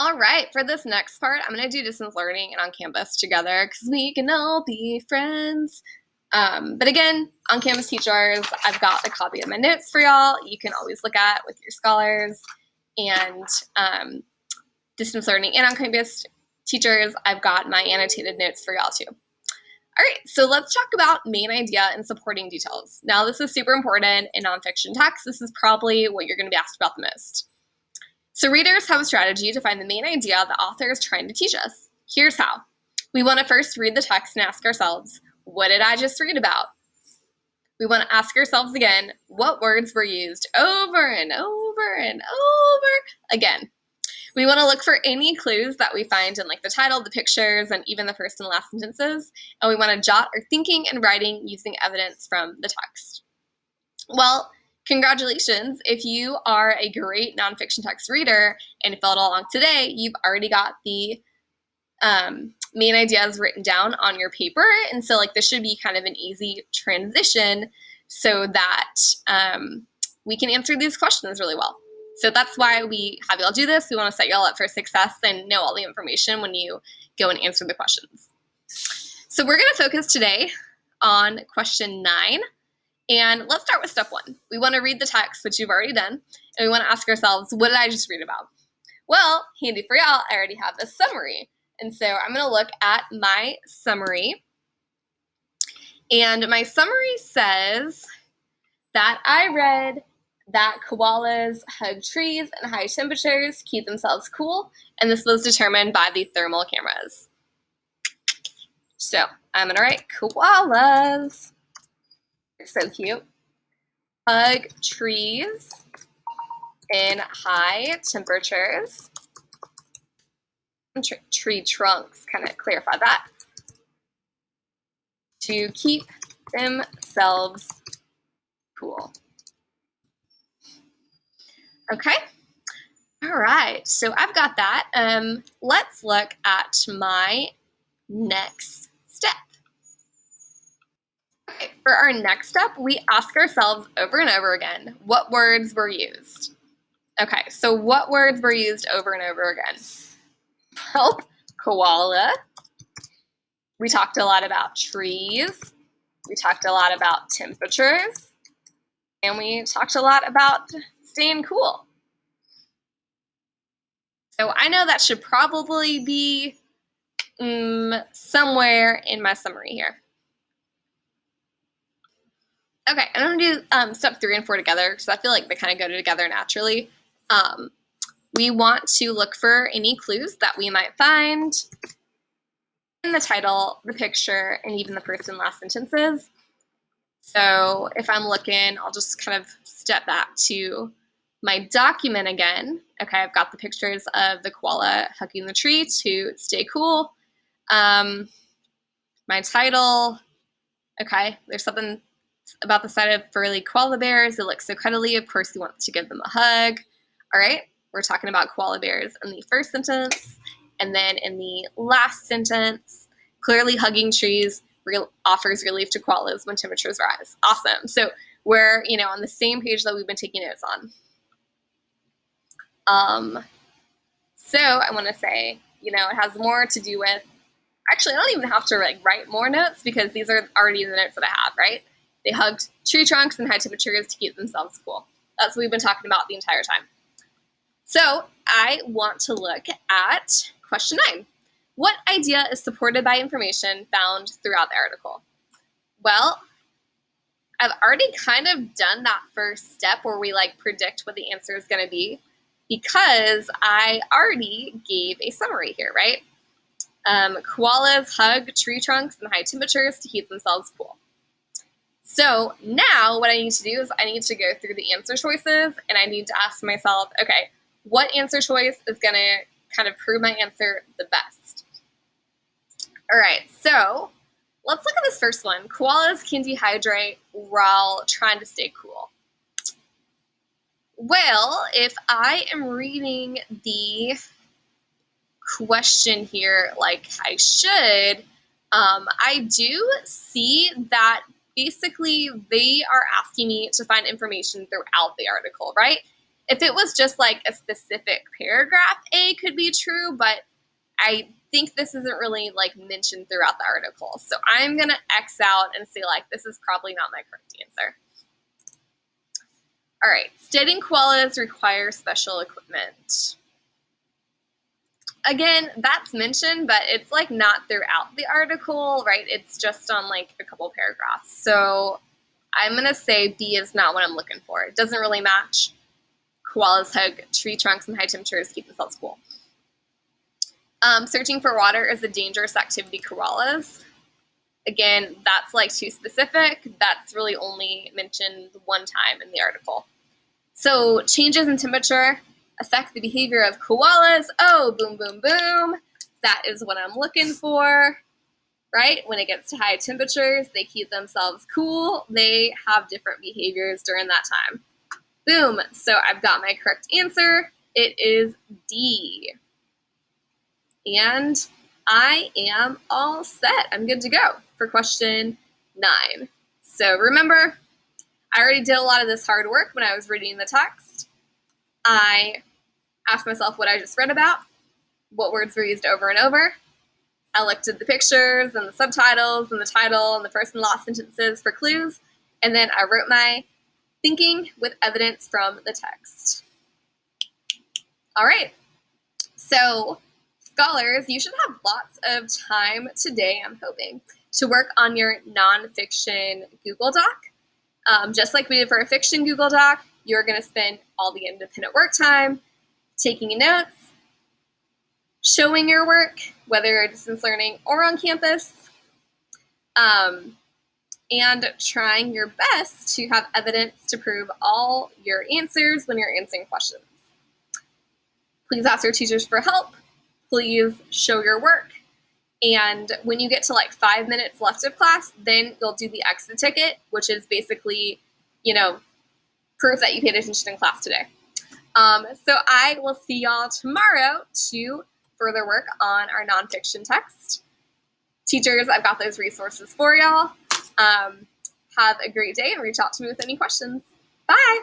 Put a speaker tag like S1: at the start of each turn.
S1: All right, for this next part, I'm going to do distance learning and on campus together because we can all be friends. But again, on campus teachers, I've got a copy of my notes for y'all. You can always look at with your scholars. And distance learning and on campus teachers, I've got my annotated notes for y'all too. All right, so let's talk about main idea and supporting details. Now, this is super important in nonfiction text. This is probably what you're going to be asked about the most. So readers have a strategy to find the main idea the author is trying to teach us. Here's how. We want to first read the text and ask ourselves, what did I just read about? We want to ask ourselves again, what words were used over and over and over again? We want to look for any clues that we find in like the title, the pictures, and even the first and last sentences. And we want to jot our thinking and writing using evidence from the text. Well, congratulations. If you are a great nonfiction text reader and followed along today, you've already got the main ideas written down on your paper. And so like this should be kind of an easy transition so that we can answer these questions really well. So that's why we have y'all do this. We want to set y'all up for success and know all the information when you go and answer the questions. So we're going to focus today on question 9. And let's start with step 1. We want to read the text, which you've already done, and we want to ask ourselves, what did I just read about? Well, handy for y'all, I already have the summary. And so I'm going to look at my summary. And my summary says that I read that koalas hug trees and high temperatures keep themselves cool, and this was determined by the thermal cameras. So I'm going to write koalas. So cute. Hug trees in high temperatures. Tree trunks, kind of clarify that. To keep themselves cool. Okay. All right. So I've got that. Let's look at my next step. Okay, for our next step, we ask ourselves over and over again, what words were used? Okay, so what words were used over and over again? Well, koala. We talked a lot about trees. We talked a lot about temperatures. And we talked a lot about staying cool. So I know that should probably be somewhere in my summary here. Okay, I'm going to do step 3 and 4 together because I feel like they kind of go together naturally. We want to look for any clues that we might find in the title, the picture, and even the first and last sentences. So if I'm looking, I'll just kind of step back to my document again. Okay, I've got the pictures of the koala hugging the tree to stay cool. My title, okay, there's something about the side of furry koala bears. They look so cuddly. Of course, we want to give them a hug. All right, we're talking about koala bears in the first sentence. And then in the last sentence, clearly hugging trees offers relief to koalas when temperatures rise. Awesome. So we're, on the same page that we've been taking notes on. So I want to say, it has more to do with, actually, I don't even have to write more notes because these are already the notes that I have, right? They hugged tree trunks and high temperatures to keep themselves cool. That's what we've been talking about the entire time. So I want to look at question 9. What idea is supported by information found throughout the article? Well, I've already kind of done that first step where we predict what the answer is going to be because I already gave a summary here, right? Koalas hug tree trunks and high temperatures to keep themselves cool. So now what I need to do is I need to go through the answer choices and I need to ask myself, okay, what answer choice is going to kind of prove my answer the best? All right, so let's look at this first one. Koalas can dehydrate while trying to stay cool. Well, if I am reading the question here like I should, I do see that basically they are asking me to find information throughout the article, right? If it was just like a specific paragraph, A could be true, but I think this isn't really like mentioned throughout the article. So I'm going to X out and say like, this is probably not my correct answer. All right, studying koalas require special equipment. Again, that's mentioned, but it's like not throughout the article, right? It's just on like a couple paragraphs. So I'm going to say B is not what I'm looking for. It doesn't really match. Koalas hug tree trunks in high temperatures to keep themselves cool. Searching for water is a dangerous activity to koalas. Again, that's like too specific. That's really only mentioned one time in the article. So changes in temperature affect the behavior of koalas. Oh, boom, boom, boom. That is what I'm looking for, right? When it gets to high temperatures, they keep themselves cool. They have different behaviors during that time. Boom. So I've got my correct answer. It is D. And I am all set. I'm good to go for question 9. So remember, I already did a lot of this hard work when I was reading the text. I asked myself what I just read about, what words were used over and over. I looked at the pictures and the subtitles and the title and the first and last sentences for clues. And then I wrote my thinking with evidence from the text. All right. So scholars, you should have lots of time today, I'm hoping, to work on your nonfiction Google Doc. Just like we did for a fiction Google Doc, you're going to spend all the independent work time taking notes, showing your work, whether distance learning or on campus, and trying your best to have evidence to prove all your answers when you're answering questions. Please ask your teachers for help. Please show your work. And when you get to like 5 minutes left of class, then you'll do the exit ticket, which is basically, proof that you paid attention in class today. So I will see y'all tomorrow to further work on our nonfiction text. Teachers, I've got those resources for y'all. Have a great day and reach out to me with any questions. Bye.